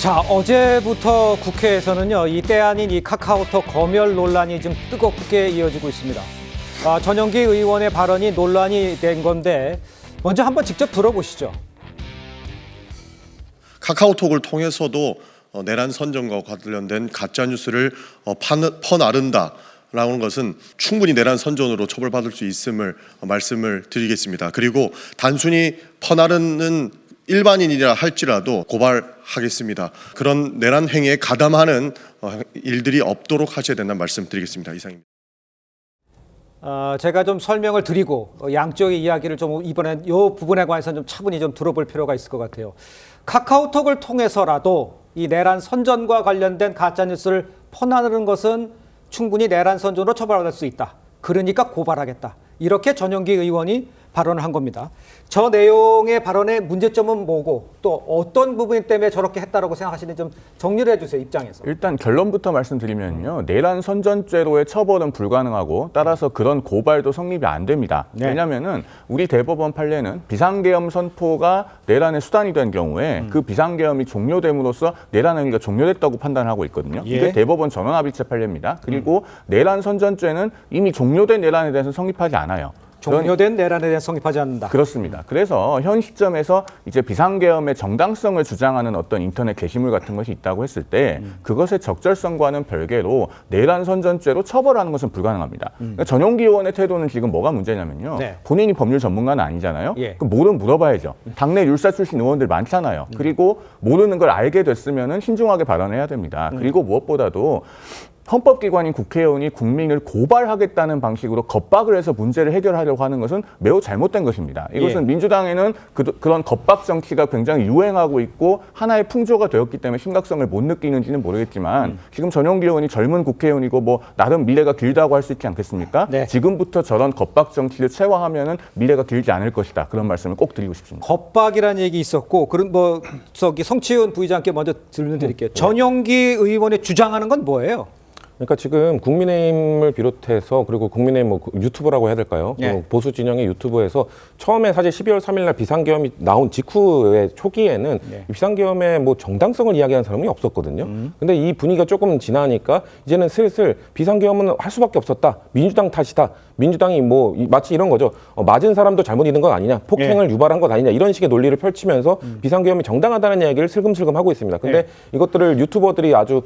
자, 어제부터 국회에서는요, 이 때 아닌 이 카카오톡 검열 논란이 좀 뜨겁게 이어지고 있습니다. 전영기 의원의 발언이 논란이 된 건데 먼저 한번 직접 들어보시죠. 카카오톡을 통해서도 내란 선전과 관련된 가짜 뉴스를 퍼나른다라는 것은 충분히 내란 선전으로 처벌받을 수 있음을 말씀을 드리겠습니다. 그리고 단순히 퍼나르는 일반인이라 할지라도 고발하겠습니다. 그런 내란 행위에 가담하는 일들이 없도록 하셔야 된다는 말씀드리겠습니다. 이상입니다. 제가 좀 설명을 드리고 양쪽의 이야기를 좀 이번엔 이 부분에 관해서 좀 차분히 좀 들어볼 필요가 있을 것 같아요. 카카오톡을 통해서라도 이 내란 선전과 관련된 가짜 뉴스를 퍼나르는 것은 충분히 내란 선전으로 처벌받을 수 있다. 그러니까 고발하겠다. 이렇게 전영기 의원이 발언을 한 겁니다. 저 내용의 발언의 문제점은 뭐고 또 어떤 부분 때문에 저렇게 했다라고 생각하시는지 좀 정리를 해주세요, 입장에서. 일단 결론부터 말씀드리면요. 내란 선전죄로의 처벌은 불가능하고 따라서 그런 고발도 성립이 안 됩니다. 네. 왜냐하면 우리 대법원 판례는 비상계엄 선포가 내란의 수단이 된 경우에 그 비상계엄이 종료됨으로써 내란 행위가 종료됐다고 판단하고 있거든요. 예. 이게 대법원 전원합의체 판례입니다. 그리고 내란 선전죄는 이미 종료된 내란에 대해서 성립하지 않아요. 종료된 내란에 대해 성립하지 않는다. 그렇습니다. 그래서 현 시점에서 이제 비상계엄의 정당성을 주장하는 어떤 인터넷 게시물 같은 것이 있다고 했을 때 그것의 적절성과는 별개로 내란 선전죄로 처벌하는 것은 불가능합니다. 그러니까 전용기 의원의 태도는 지금 뭐가 문제냐면요. 네. 본인이 법률 전문가는 아니잖아요. 예. 그럼 뭐든 물어봐야죠. 당내 율사 출신 의원들 많잖아요. 그리고 모르는 걸 알게 됐으면은 신중하게 발언해야 됩니다. 그리고 무엇보다도 헌법기관인 국회의원이 국민을 고발하겠다는 방식으로 겁박을 해서 문제를 해결하려고 하는 것은 매우 잘못된 것입니다. 이것은 예. 민주당에는 그런 겁박 정치가 굉장히 유행하고 있고 하나의 풍조가 되었기 때문에 심각성을 못 느끼는지는 모르겠지만 지금 전용기 의원이 젊은 국회의원이고 뭐 나름 미래가 길다고 할 수 있지 않겠습니까? 네. 지금부터 저런 겁박 정치를 체화하면은 미래가 길지 않을 것이다. 그런 말씀을 꼭 드리고 싶습니다. 겁박이라는 얘기 있었고, 그런 저기 성치훈 부의장께 먼저 질문 드릴게요. 전용기 의원의 주장하는 건 뭐예요? 그러니까 지금 국민의힘을 비롯해서 그리고 국민의힘 뭐 유튜브라고 해야 될까요? 예. 보수 진영의 유튜브에서 처음에 사실 12월 3일 날 비상계엄이 나온 직후의 초기에는 예. 이 비상계엄의 뭐 정당성을 이야기하는 사람이 없었거든요. 근데 이 분위기가 조금 지나니까 이제는 슬슬 비상계엄은 할 수밖에 없었다. 민주당 탓이다. 민주당이 뭐 마치 이런 거죠. 맞은 사람도 잘못 있는 건 아니냐. 폭행을 유발한 것 아니냐. 이런 식의 논리를 펼치면서 비상계엄이 정당하다는 이야기를 슬금슬금 하고 있습니다. 근데 이것들을 유튜버들이 아주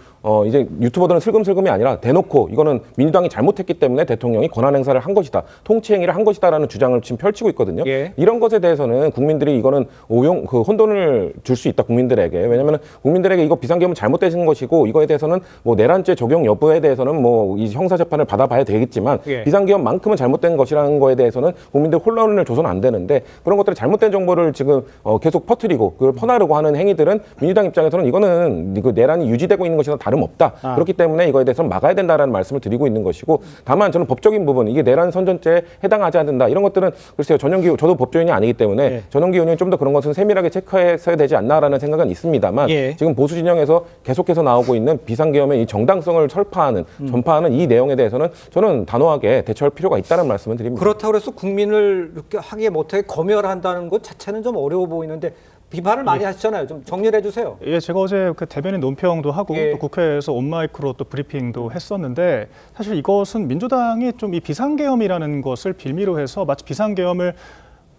이제 유튜버들은 슬금슬금이 아니라 대놓고 이거는 민주당이 잘못했기 때문에 대통령이 권한 행사를 한 것이다. 통치 행위를 한 것이다라는 주장을 지금 펼치고 있거든요. 예. 이런 것에 대해서는 국민들이 이거는 혼돈을 줄 수 있다. 국민들에게. 왜냐하면 국민들에게 이거 비상계엄은 잘못된 것이고 이거에 대해서는 뭐 내란죄 적용 여부에 대해서는 뭐 이 형사 재판을 받아봐야 되겠지만 예. 비상계엄만큼은 잘못된 것이라는 거에 대해서는 국민들 혼란을 줘서는 안 되는데 그런 것들이 잘못된 정보를 지금 계속 퍼뜨리고 그걸 퍼나르고 하는 행위들은 민주당 입장에서는 이거는 그 내란이 유지되고 있는 것이나 다름없다. 그렇기 때문에 이거에 대해서는 막아야 된다라는 말씀을 드리고 있는 것이고 다만 저는 법적인 부분 이게 내란 선전죄에 해당하지 않는다 이런 것들은 글쎄요 저도 법조인이 아니기 때문에 전용기 의원이 좀 더 그런 것은 세밀하게 체크했어야 되지 않나라는 생각은 있습니다만 지금 보수 진영에서 계속해서 나오고 있는 비상계엄의 이 정당성을 설파하는 전파하는 이 내용에 대해서는 저는 단호하게 대처할 필요가 있다는 말씀을 드립니다. 그렇다고 해서 국민을 이렇게 하게 못하게 검열한다는 것 자체는 좀 어려워 보이는데 비판을 많이 하시잖아요. 좀 정리를 해주세요. 예, 제가 어제 그 대변인 논평도 하고 또 국회에서 온마이크로 또 브리핑도 했었는데 사실 이것은 민주당이 좀 이 비상계엄이라는 것을 빌미로 해서 마치 비상계엄을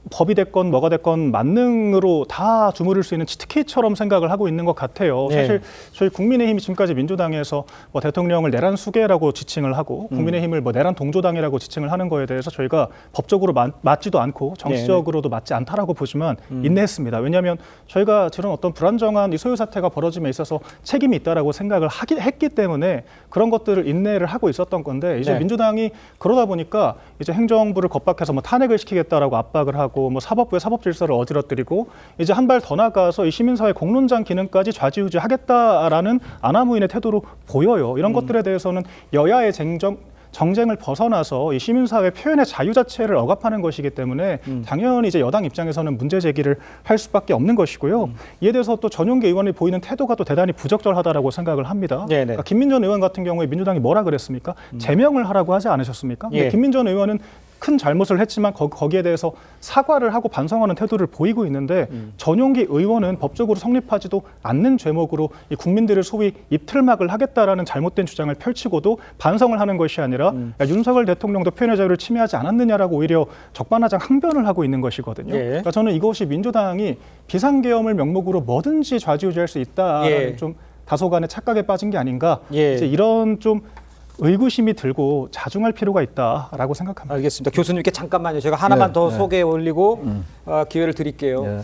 법이 됐건 뭐가 됐건 만능으로 다 주무를 수 있는 치트키처럼 생각을 하고 있는 것 같아요. 사실 저희 국민의힘이 지금까지 민주당에서 뭐 대통령을 내란 수괴라고 지칭을 하고 국민의힘을 뭐 내란 동조당이라고 지칭을 하는 거에 대해서 저희가 법적으로 맞지도 않고 정치적으로도 맞지 않다라고 보지만 인내했습니다. 왜냐하면 저희가 저런 어떤 불안정한 이 소요 사태가 벌어짐에 있어서 책임이 있다라고 생각을 했기 때문에 그런 것들을 인내를 하고 있었던 건데 이제 민주당이 그러다 보니까 이제 행정부를 겁박해서 뭐 탄핵을 시키겠다라고 압박을 하고 뭐 사법부의 사법 질서를 어지러뜨리고 이제 한 발 더 나가서 이 시민사회 공론장 기능까지 좌지우지하겠다라는 아나무인의 태도로 보여요. 이런 것들에 대해서는 여야의 정쟁을 벗어나서 이 시민사회 표현의 자유 자체를 억압하는 것이기 때문에 당연히 이제 여당 입장에서는 문제 제기를 할 수밖에 없는 것이고요. 이에 대해서 또 전용기 의원이 보이는 태도가 또 대단히 부적절하다라고 생각을 합니다. 그러니까 김민전 의원 같은 경우에 민주당이 뭐라 그랬습니까? 제명을 하라고 하지 않으셨습니까? 근데 김민전 의원은 큰 잘못을 했지만 거기에 대해서 사과를 하고 반성하는 태도를 보이고 있는데 전용기 의원은 법적으로 성립하지도 않는 죄목으로 이 국민들을 소위 입틀막을 하겠다라는 잘못된 주장을 펼치고도 반성을 하는 것이 아니라 야, 윤석열 대통령도 표현의 자유를 침해하지 않았느냐라고 오히려 적반하장 항변을 하고 있는 것이거든요. 예. 그러니까 저는 이것이 민주당이 비상계엄을 명목으로 뭐든지 좌지우지할 수 있다라는 예. 좀 다소간의 착각에 빠진 게 아닌가. 예. 이제 이런 좀 의구심이 들고 자중할 필요가 있다라고 생각합니다. 알겠습니다. 교수님께 잠깐만요. 제가 하나만 더 소개해 올리고 기회를 드릴게요.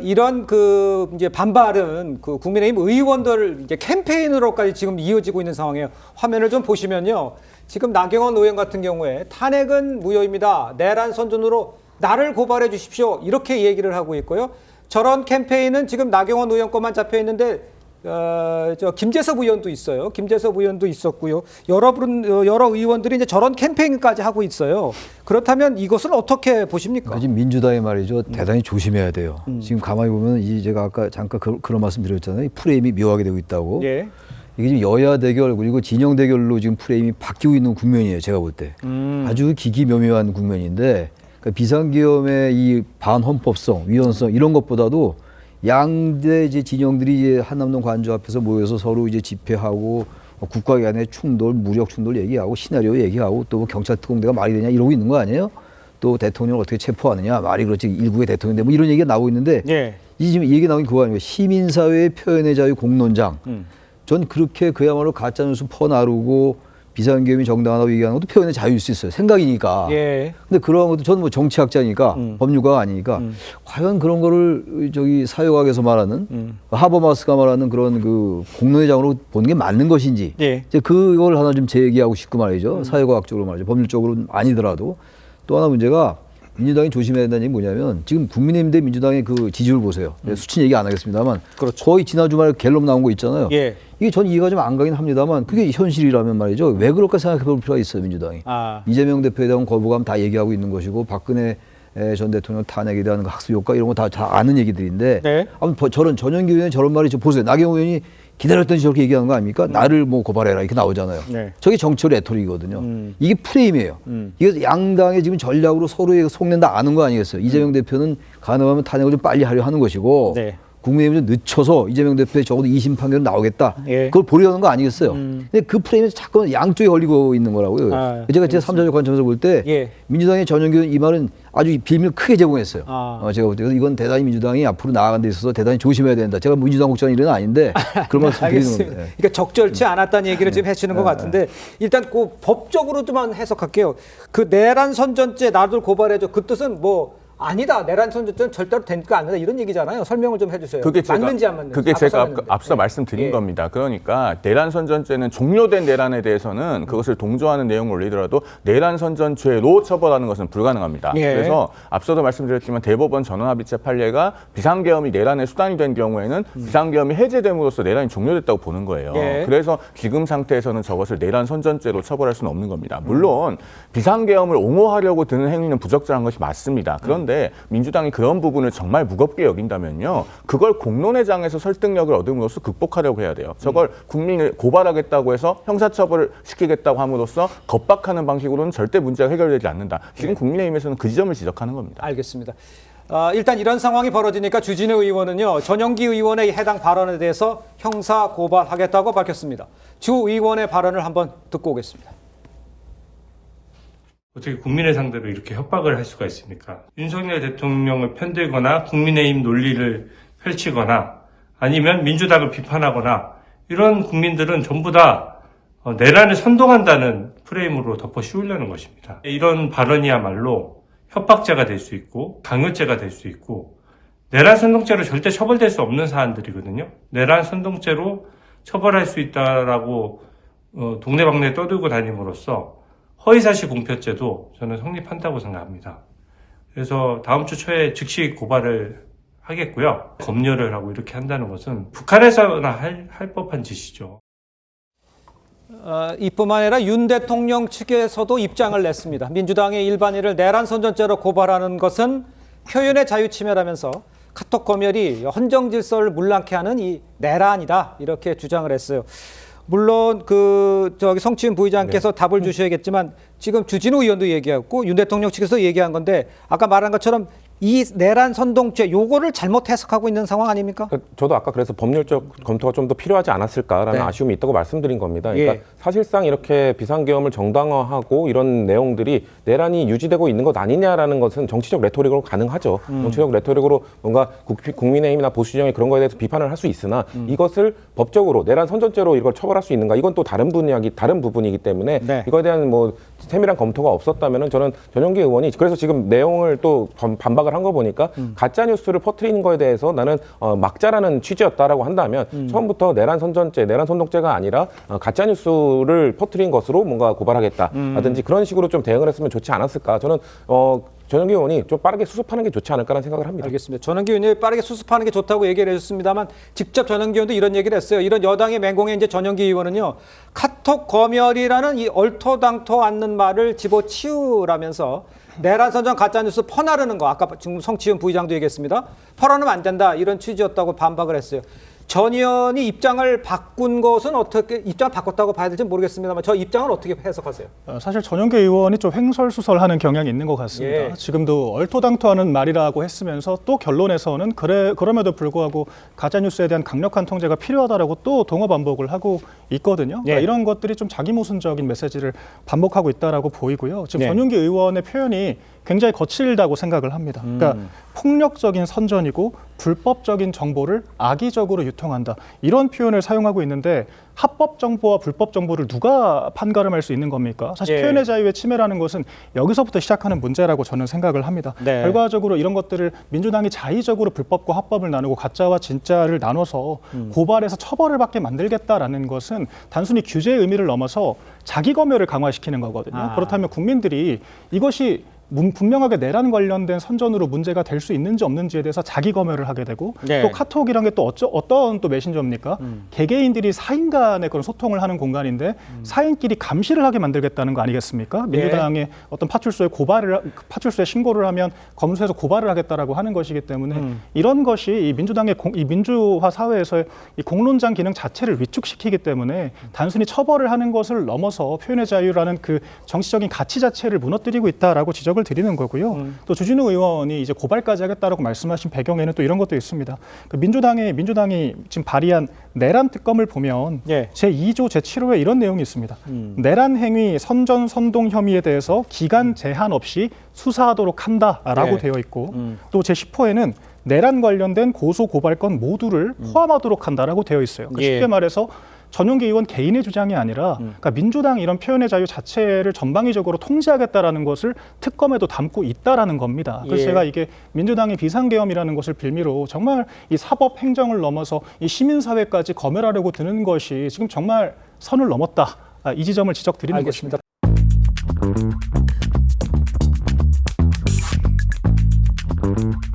이런 그 이제 반발은 그 국민의힘 의원들 이제 캠페인으로까지 지금 이어지고 있는 상황이에요. 화면을 좀 보시면요. 지금 나경원 의원 같은 경우에 탄핵은 무효입니다. 내란 선전으로 나를 고발해 주십시오. 이렇게 얘기를 하고 있고요. 저런 캠페인은 지금 나경원 의원 것만 잡혀 있는데 저 김재섭 의원도 있어요. 김재섭 의원도 있었고요. 여러 의원들이 이제 저런 캠페인까지 하고 있어요. 그렇다면 이것을 어떻게 보십니까? 지금 민주당이 말이죠. 대단히 조심해야 돼요. 지금 가만히 보면 이 제가 아까 잠깐 그런 말씀 드렸잖아요. 이 프레임이 묘하게 되고 있다고. 예. 이게 지금 여야 대결 그리고 진영 대결로 지금 프레임이 바뀌고 있는 국면이에요. 제가 볼 때. 아주 기기묘묘한 국면인데 그러니까 비상계엄의 이 반헌법성, 위헌성 이런 것보다도 양대 이제 진영들이 이제 한남동 관저 앞에서 모여서 서로 이제 집회하고 국가 간의 충돌, 무력 충돌 얘기하고 시나리오 얘기하고 또 뭐 경찰 특공대가 말이 되냐 이러고 있는 거 아니에요? 또 대통령을 어떻게 체포하느냐 말이 그렇지 일국의 대통령인데 뭐 이런 얘기가 나오고 있는데 예. 이 지금 얘기 나온 게 그거 아니에요? 시민사회의 표현의 자유 공론장. 전 그렇게 그야말로 가짜뉴스 퍼나르고 비상계엄이 정당하다고 얘기하는 것도 표현의 자유일 수 있어요. 생각이니까. 예. 근데 그런 것도 저는 뭐 정치학자니까 법률가가 아니니까 과연 그런 거를 저기 사회학에서 말하는 하버마스가 말하는 그런 그 공론의 장으로 보는 게 맞는 것인지 예. 이제 그걸 하나 좀 제기하고 싶고 말이죠. 사회과학적으로 말이죠. 법률적으로는 아니더라도 또 하나 문제가 민주당이 조심해야 된다는 얘기 뭐냐면 지금 국민의힘 대 민주당의 그 지지율 보세요. 수치는 얘기 안 하겠습니다만 그렇죠. 거의 지난 주말에 갤럽 나온 거 있잖아요. 예. 이게 전 이해가 좀 안 가긴 합니다만 그게 현실이라면 말이죠. 왜 그럴까 생각해 볼 필요가 있어요. 민주당이. 아. 이재명 대표에 대한 거부감 다 얘기하고 있는 것이고 박근혜 전 대통령 탄핵에 대한 학습 효과 이런 거 다 아는 얘기들인데 네. 아무튼 저런 전현기 의원이 저런 말이 보세요. 나경원 의원이 기다렸더니 저렇게 얘기하는 거 아닙니까? 나를 뭐 고발해라 이렇게 나오잖아요. 네. 저게 정치 레토릭이거든요. 이게 프레임이에요. 이게 양당의 지금 전략으로 서로의 속는다 아는 거 아니겠어요? 이재명 대표는 가능하면 탄핵을 좀 빨리 하려 하는 것이고 네. 국민의힘은 좀 늦춰서 이재명 대표의 적어도 2심 판결은 나오겠다. 예. 그걸 보려는 거 아니겠어요? 근데 그 프레임에서 자꾸 양쪽에 걸리고 있는 거라고요. 아, 제가 제 3자적 관점에서 볼 때 예. 민주당의 전현기 의원 이 말은 아주 빌미를 크게 제공했어요. 아. 제가 볼 때 이건 대단히 민주당이 앞으로 나아가는 데 있어서 대단히 조심해야 된다. 제가 민주당 국장은 이런 아닌데 그런 말씀 드리는 알겠습니다. 겁니다. 예. 그러니까 적절치 않았다는 얘기를 지금 해주는 것 같은데 일단 그 법적으로 좀 해석할게요. 그 내란 선전죄 나를 고발해줘. 그 뜻은 뭐 아니다. 내란 선전죄는 절대로 된 거 아니다. 이런 얘기잖아요. 설명을 좀 해주세요. 그게 제가, 맞는지 안 맞는지. 그게 제가 설명했는데. 앞서 말씀드린 예. 겁니다. 그러니까 내란 선전죄는 종료된 내란에 대해서는 그것을 동조하는 내용을 올리더라도 내란 선전죄로 처벌하는 것은 불가능합니다. 예. 그래서 앞서도 말씀드렸지만 대법원 전원합의체 판례가 비상계엄이 내란의 수단이 된 경우에는 비상계엄이 해제됨으로써 내란이 종료됐다고 보는 거예요. 예. 그래서 지금 상태에서는 저것을 내란 선전죄로 처벌할 수는 없는 겁니다. 물론 비상계엄을 옹호하려고 드는 행위는 부적절한 것이 맞습니다. 그런데 민주당이 그런 부분을 정말 무겁게 여긴다면요. 그걸 공론의 장에서 설득력을 얻음으로써 극복하려고 해야 돼요. 저걸 국민을 고발하겠다고 해서 형사처벌을 시키겠다고 함으로써 겁박하는 방식으로는 절대 문제가 해결되지 않는다. 지금 국민의힘에서는 그 지점을 지적하는 겁니다. 알겠습니다. 일단 이런 상황이 벌어지니까 주진우 의원은요. 전영기 의원의 해당 발언에 대해서 형사 고발하겠다고 밝혔습니다. 주 의원의 발언을 한번 듣고 오겠습니다. 어떻게 국민을 상대로 이렇게 협박을 할 수가 있습니까? 윤석열 대통령을 편들거나 국민의힘 논리를 펼치거나 아니면 민주당을 비판하거나 이런 국민들은 전부 다 내란을 선동한다는 프레임으로 덮어 씌우려는 것입니다. 이런 발언이야말로 협박죄가 될 수 있고 강요죄가 될 수 있고 내란 선동죄로 절대 처벌될 수 없는 사안들이거든요. 내란 선동죄로 처벌할 수 있다라고 동네방네 떠들고 다님으로써 허위사실 공표죄도 저는 성립한다고 생각합니다. 그래서 다음 주 초에 즉시 고발을 하겠고요. 검열을 하고 이렇게 한다는 것은 북한에서나 할 법한 짓이죠. 이뿐만 아니라 윤 대통령 측에서도 입장을 냈습니다. 민주당의 일반인을 내란 선전죄로 고발하는 것은 표현의 자유 침해라면서 카톡 검열이 헌정 질서를 문란케 하는 이 내란이다 이렇게 주장을 했어요. 물론 성치윤 부의장께서 답을 주셔야겠지만 지금 주진우 의원도 얘기했고 윤 대통령 측에서 얘기한 건데 아까 말한 것처럼 이 내란 선동죄 요거를 잘못 해석하고 있는 상황 아닙니까? 저도 아까 그래서 법률적 검토가 좀 더 필요하지 않았을까라는 네. 아쉬움이 있다고 말씀드린 겁니다. 그러니까 예. 사실상 이렇게 비상계엄을 정당화하고 이런 내용들이 내란이 유지되고 있는 것 아니냐라는 것은 정치적 레토릭으로 가능하죠. 정치적 레토릭으로 뭔가 국민의힘이나 보수진영이 그런 거에 대해서 비판을 할 수 있으나 이것을 법적으로 내란 선전죄로 이걸 처벌할 수 있는가 이건 또 다른 부분이기 때문에 네. 이거에 대한 뭐 세밀한 검토가 없었다면은 저는 전용기 의원이 그래서 지금 내용을 또 반박을 한 거 보니까 가짜 뉴스를 퍼뜨리는 거에 대해서 나는 막자라는 취지였다라고 한다면 처음부터 내란 선전죄, 내란 선동죄가 아니라 가짜 뉴스를 퍼뜨린 것으로 뭔가 고발하겠다라든지 그런 식으로 좀 대응을 했으면 좋지 않았을까? 저는 전용기 의원이 좀 빠르게 수습하는 게 좋지 않을까라는 생각을 합니다. 알겠습니다. 전원기 의원이 빠르게 수습하는 게 좋다고 얘기를 해줬습니다만 직접 전원기 의원도 이런 얘기를 했어요. 이런 여당의 맹공에 이제 전원기 의원은요. 카톡 검열이라는 이 얼토당토 않는 말을 집어치우라면서 내란 선전 가짜뉴스 퍼나르는 거 아까 지금 성치윤 부의장도 얘기했습니다. 퍼나르면 안 된다 이런 취지였다고 반박을 했어요. 전 의원이 입장을 바꾼 것은 어떻게 입장을 바꿨다고 봐야 될지 모르겠습니다만 저 입장을 어떻게 해석하세요? 사실 전용기 의원이 좀 횡설수설하는 경향이 있는 것 같습니다. 예. 지금도 얼토당토하는 말이라고 했으면서 또 결론에서는 그럼에도 불구하고 가짜뉴스에 대한 강력한 통제가 필요하다라고 또 동어 반복을 하고 있거든요. 그러니까 예. 이런 것들이 좀 자기모순적인 메시지를 반복하고 있다라고 보이고요. 지금 예. 전용기 의원의 표현이 굉장히 거칠다고 생각을 합니다. 그러니까 폭력적인 선전이고 불법적인 정보를 악의적으로 유통한다. 이런 표현을 사용하고 있는데 합법 정보와 불법 정보를 누가 판가름할 수 있는 겁니까? 사실 예. 표현의 자유의 침해라는 것은 여기서부터 시작하는 문제라고 저는 생각을 합니다. 네. 결과적으로 이런 것들을 민주당이 자의적으로 불법과 합법을 나누고 가짜와 진짜를 나눠서 고발해서 처벌을 받게 만들겠다라는 것은 단순히 규제의 의미를 넘어서 자기 검열을 강화시키는 거거든요. 그렇다면 국민들이 이것이 분명하게 내란 관련된 선전으로 문제가 될 수 있는지 없는지에 대해서 자기 검열을 하게 되고 네. 또 카톡이란 게 또 어떤 또 메신저입니까? 개개인들이 사인 간의 그런 소통을 하는 공간인데 사인끼리 감시를 하게 만들겠다는 거 아니겠습니까? 민주당의 어떤 파출소에 신고를 하면 검수해서 고발을 하겠다라고 하는 것이기 때문에 이런 것이 이 민주당의 이 민주화 사회에서의 이 공론장 기능 자체를 위축시키기 때문에 단순히 처벌을 하는 것을 넘어서 표현의 자유라는 그 정치적인 가치 자체를 무너뜨리고 있다라고 지적을 드리는 거고요. 또 주진우 의원이 이제 고발까지 하겠다라고 말씀하신 배경에는 또 이런 것도 있습니다. 그 민주당이 지금 발의한 내란 특검을 보면 예. 제2조 제7호에 이런 내용이 있습니다. 내란 행위 선전 선동 혐의에 대해서 기간 제한 없이 수사하도록 한다라고 네. 되어 있고 또 제10호에는 내란 관련된 고소 고발건 모두를 포함하도록 한다라고 되어 있어요. 그러니까 예. 쉽게 말해서 전용기 의원 개인의 주장이 아니라 그러니까 민주당 이런 표현의 자유 자체를 전방위적으로 통제하겠다라는 것을 특검에도 담고 있다라는 겁니다. 그래서 예. 제가 이게 민주당의 비상계엄이라는 것을 빌미로 정말 이 사법 행정을 넘어서 이 시민사회까지 검열하려고 드는 것이 지금 정말 선을 넘었다. 이 지점을 지적드리는 알겠습니다. 것입니다.